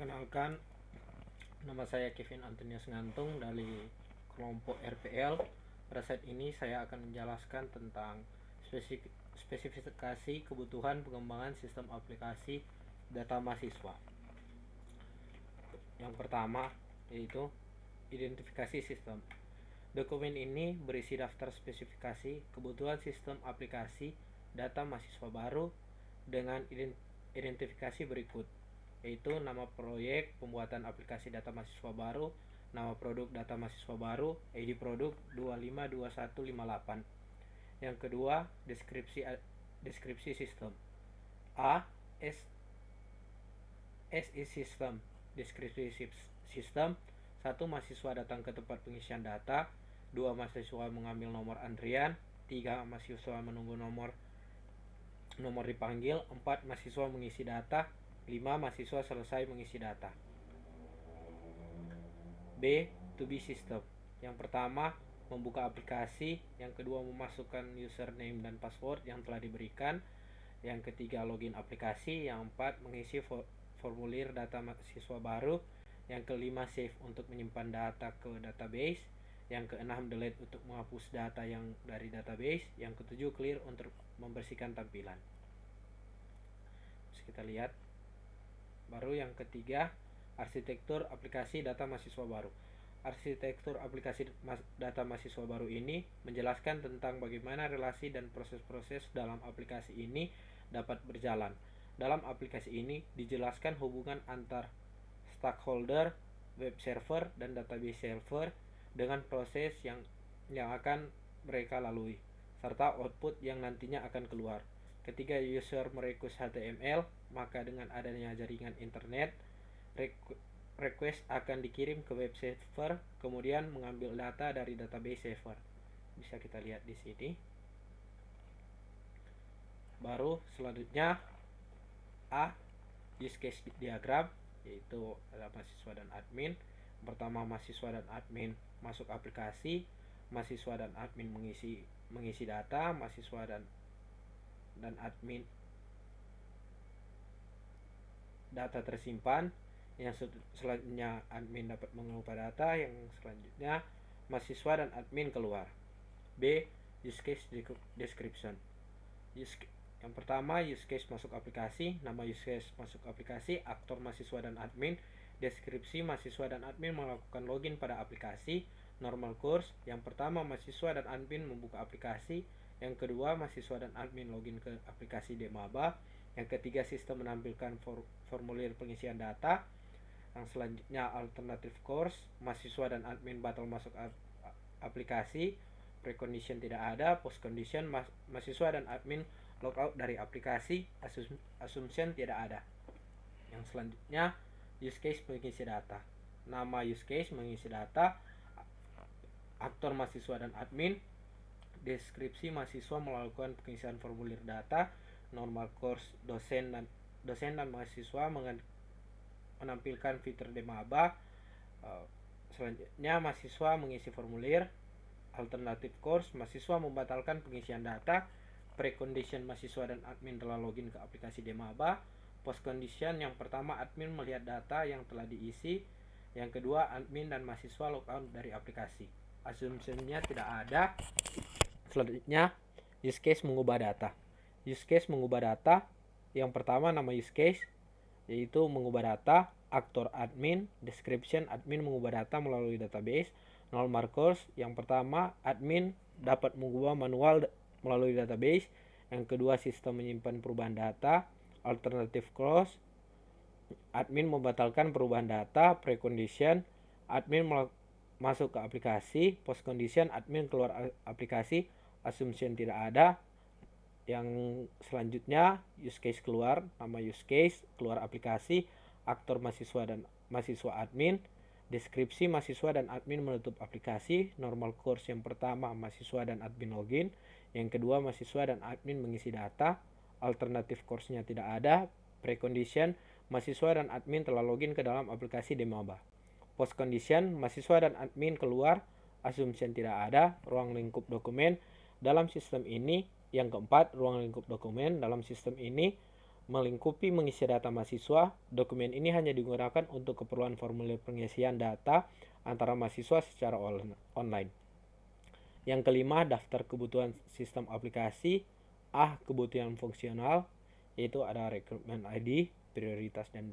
Perkenalkan, nama saya Kevin Antonius Ngantung dari kelompok RPL. Pada saat ini saya akan menjelaskan tentang spesifikasi kebutuhan pengembangan sistem aplikasi data mahasiswa. Yang pertama yaitu identifikasi sistem. Dokumen ini berisi daftar spesifikasi kebutuhan sistem aplikasi data mahasiswa baru dengan identifikasi berikut, yaitu nama proyek pembuatan aplikasi data mahasiswa baru, nama produk data mahasiswa baru, ID produk 252158. Yang kedua, deskripsi sistem. A. SI sistem. Deskripsi sistem. 1. Mahasiswa datang ke tempat pengisian data. 2. Mahasiswa mengambil nomor antrian. 3. Mahasiswa menunggu nomor dipanggil. 4. Mahasiswa mengisi data. 5. Mahasiswa selesai mengisi data. B. To be system. Yang pertama, membuka aplikasi. Yang kedua, memasukkan username dan password yang telah diberikan. Yang ketiga, login aplikasi. Yang empat, mengisi formulir data mahasiswa baru. Yang kelima, save untuk menyimpan data ke database. Yang keenam, delete untuk menghapus data yang dari database. Yang ketujuh, clear untuk membersihkan tampilan. Terus kita lihat. Baru yang ketiga, arsitektur aplikasi data mahasiswa baru. Arsitektur aplikasi data mahasiswa baru ini menjelaskan tentang bagaimana relasi dan proses-proses dalam aplikasi ini dapat berjalan. Dalam aplikasi ini dijelaskan hubungan antar stakeholder, web server, dan database server dengan proses yang akan mereka lalui, serta output yang nantinya akan keluar. Ketika user merequest HTML, maka dengan adanya jaringan internet, request akan dikirim ke web server, kemudian mengambil data dari database server. Bisa kita lihat di sini. Baru selanjutnya A. Use case diagram, yaitu ada mahasiswa dan admin. Pertama, mahasiswa dan admin masuk aplikasi, mahasiswa dan admin mengisi data, mahasiswa dan admin data tersimpan. Yang selanjutnya admin dapat mengubah data. Yang selanjutnya mahasiswa dan admin keluar. B. Use case description. Yang pertama, use case masuk aplikasi. Nama use case masuk aplikasi, aktor mahasiswa dan admin. Deskripsi, mahasiswa dan admin melakukan login pada aplikasi. Normal course. Yang pertama, mahasiswa dan admin membuka aplikasi. Yang kedua, mahasiswa dan admin login ke aplikasi Demaba. Yang ketiga, sistem menampilkan formulir pengisian data. Yang selanjutnya, alternative course. Mahasiswa dan admin batal masuk aplikasi. Precondition tidak ada. Postcondition, mahasiswa dan admin logout dari aplikasi. Assumption tidak ada. Yang selanjutnya, use case mengisi data. Nama use case mengisi data. Aktor mahasiswa dan admin. Deskripsi, mahasiswa melakukan pengisian formulir data. Normal course, dosen dan mahasiswa menampilkan fitur Demaba. Selanjutnya, mahasiswa mengisi formulir. Alternative course, mahasiswa membatalkan pengisian data. Precondition, mahasiswa dan admin telah login ke aplikasi Demaba. Postcondition, yang pertama, admin melihat data yang telah diisi. Yang kedua, admin dan mahasiswa logout dari aplikasi. Assumption-nya tidak ada. Selanjutnya, use case mengubah data. Use case mengubah data. Yang pertama, nama use case, yaitu mengubah data. Aktor admin. Description, admin mengubah data melalui database. Normal course, yang pertama, admin dapat mengubah manual melalui database. Yang kedua, sistem menyimpan perubahan data. Alternative course, admin membatalkan perubahan data. Precondition, admin masuk ke aplikasi. Postcondition, admin keluar aplikasi. Assumption tidak ada. Yang selanjutnya, use case keluar, nama use case, keluar aplikasi. Aktor mahasiswa dan mahasiswa admin. Deskripsi, mahasiswa dan admin menutup aplikasi. Normal course, yang pertama, mahasiswa dan admin login. Yang kedua, mahasiswa dan admin mengisi data. Alternative course-nya tidak ada. Precondition, mahasiswa dan admin telah login ke dalam aplikasi Demaba. Postcondition, mahasiswa dan admin keluar. Assumption tidak ada. Ruang lingkup dokumen dalam sistem ini. Yang keempat, ruang lingkup dokumen dalam sistem ini melingkupi mengisi data mahasiswa. Dokumen ini hanya digunakan untuk keperluan formulir pengisian data antara mahasiswa secara online. Yang kelima, daftar kebutuhan sistem aplikasi. Kebutuhan fungsional, yaitu ada recruitment ID, prioritas dan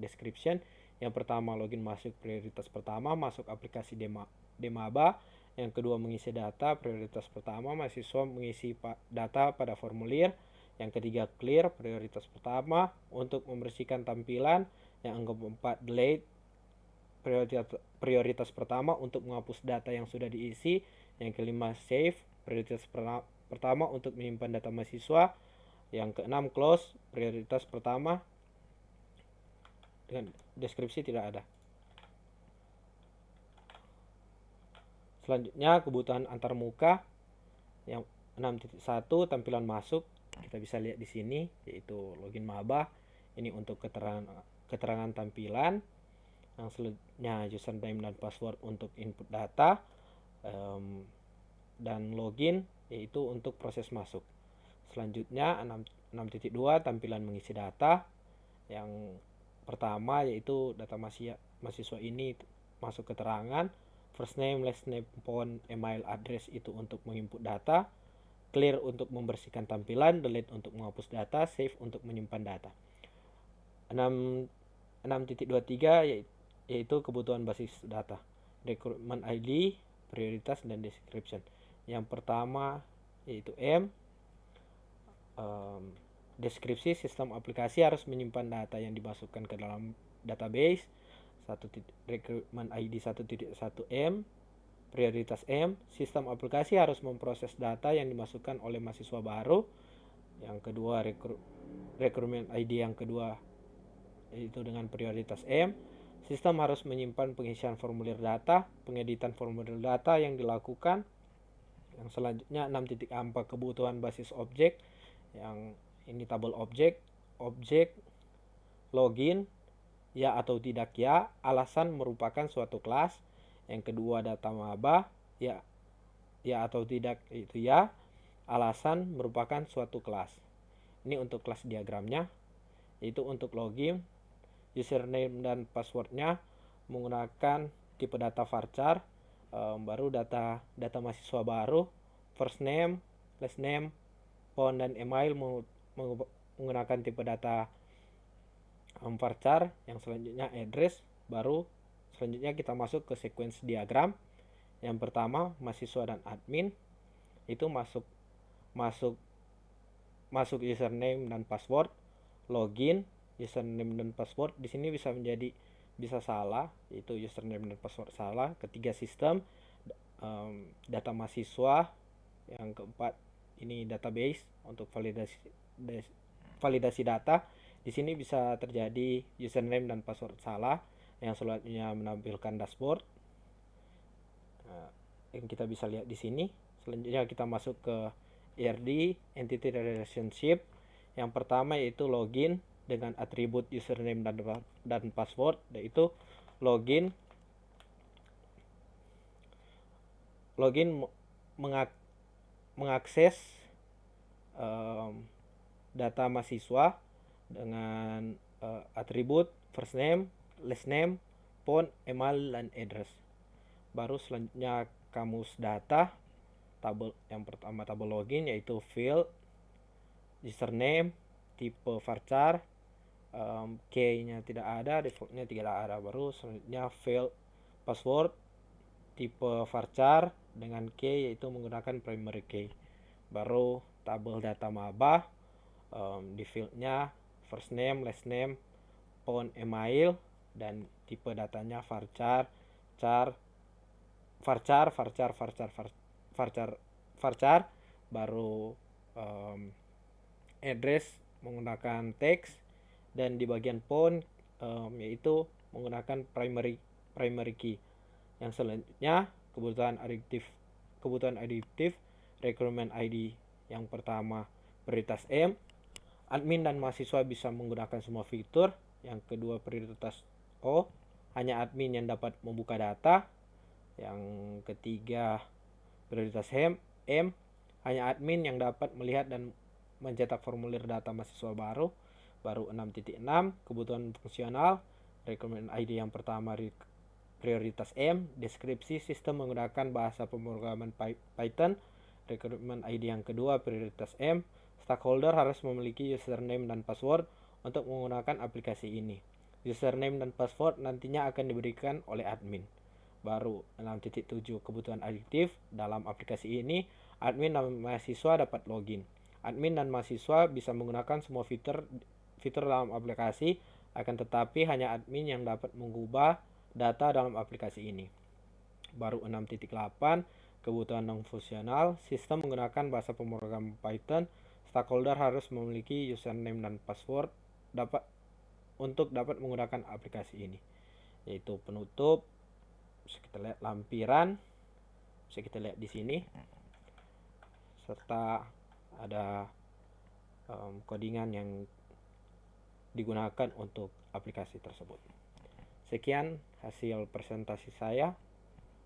description. Yang pertama, login masuk prioritas pertama, masuk aplikasi Demaba. Yang kedua, mengisi data. Prioritas pertama, mahasiswa mengisi data pada formulir. Yang ketiga, clear, prioritas pertama, untuk membersihkan tampilan. Yang keempat, delete, prioritas pertama, untuk menghapus data yang sudah diisi. Yang kelima, save, prioritas pertama, untuk menyimpan data mahasiswa. Yang keenam, close, prioritas pertama, dengan deskripsi tidak ada. Selanjutnya, kebutuhan antarmuka. Yang 6.1, tampilan masuk. Kita bisa lihat di sini, yaitu login maba. Ini untuk keterangan tampilan. Yang selanjutnya, username dan password untuk input data. Dan login, yaitu untuk proses masuk. Selanjutnya, 6.2, tampilan mengisi data. Yang pertama, yaitu data mahasiswa ini masuk keterangan. First name, last name, phone, email, address itu untuk menginput data. Clear untuk membersihkan tampilan, delete untuk menghapus data, save untuk menyimpan data. 6.23 yaitu kebutuhan basis data. Recruitment ID, prioritas dan description. Yang pertama yaitu deskripsi sistem aplikasi harus menyimpan data yang dimasukkan ke dalam database. Recruitment ID 1.1 prioritas sistem aplikasi harus memproses data yang dimasukkan oleh mahasiswa baru. Yang kedua, recruitment ID yang kedua yaitu dengan prioritas sistem harus menyimpan pengisian formulir data, pengeditan formulir data yang dilakukan. Yang selanjutnya 6.4 kebutuhan basis objek. Yang ini tabel objek login, ya atau tidak ya, alasan merupakan suatu kelas. Yang kedua, data maba, ya atau tidak itu ya, alasan merupakan suatu kelas. Ini untuk kelas diagramnya, yaitu untuk login, username dan passwordnya menggunakan tipe data varchar. Baru data mahasiswa baru, first name, last name, phone dan email menggunakan tipe data varchar. Yang selanjutnya address. Baru selanjutnya kita masuk ke sequence diagram. Yang pertama, mahasiswa dan admin itu masuk username dan password. Login, username dan password di sini bisa salah, yaitu username dan password salah. Ketiga, sistem, data mahasiswa. Yang keempat, ini database untuk validasi data. Di sini bisa terjadi username dan password salah. Yang selanjutnya menampilkan dashboard. Yang kita bisa lihat di sini. Selanjutnya kita masuk ke ERD, Entity Relationship. Yang pertama yaitu login dengan atribut username dan password, yaitu login mengakses data mahasiswa dengan atribut first name, last name, phone, email, dan address. Baru selanjutnya kamus data. Yang pertama tabel login yaitu field, username, tipe varchar, key-nya tidak ada, defaultnya tidak ada. Baru selanjutnya field password, tipe varchar dengan key yaitu menggunakan primary key. Baru tabel data maba, di fieldnya first name, last name, phone, email, dan tipe datanya varchar. Baru address menggunakan teks, dan di bagian phone yaitu menggunakan primary key. Yang selanjutnya kebutuhan adiktif, recruitment ID. Yang pertama prioritas admin dan mahasiswa bisa menggunakan semua fitur. Yang kedua prioritas O, hanya admin yang dapat membuka data. Yang ketiga prioritas M, hanya admin yang dapat melihat dan mencetak formulir data mahasiswa baru. Baru 6.6 kebutuhan fungsional, requirement ID yang pertama prioritas M, deskripsi sistem menggunakan bahasa pemrograman Python, requirement ID yang kedua prioritas M, stakeholder harus memiliki username dan password untuk menggunakan aplikasi ini. Username dan password nantinya akan diberikan oleh admin. Baru 6.7 kebutuhan adiktif, dalam aplikasi ini admin dan mahasiswa dapat login. Admin dan mahasiswa bisa menggunakan semua fitur dalam aplikasi, akan tetapi hanya admin yang dapat mengubah data dalam aplikasi ini. Baru 6.8 kebutuhan non fungsional, sistem menggunakan bahasa pemrograman Python, stakeholder harus memiliki username dan password untuk dapat menggunakan aplikasi ini, yaitu penutup. Bisa kita lihat lampiran, bisa kita lihat di sini, serta ada codingan yang digunakan untuk aplikasi tersebut. Sekian hasil presentasi saya.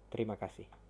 Terima kasih.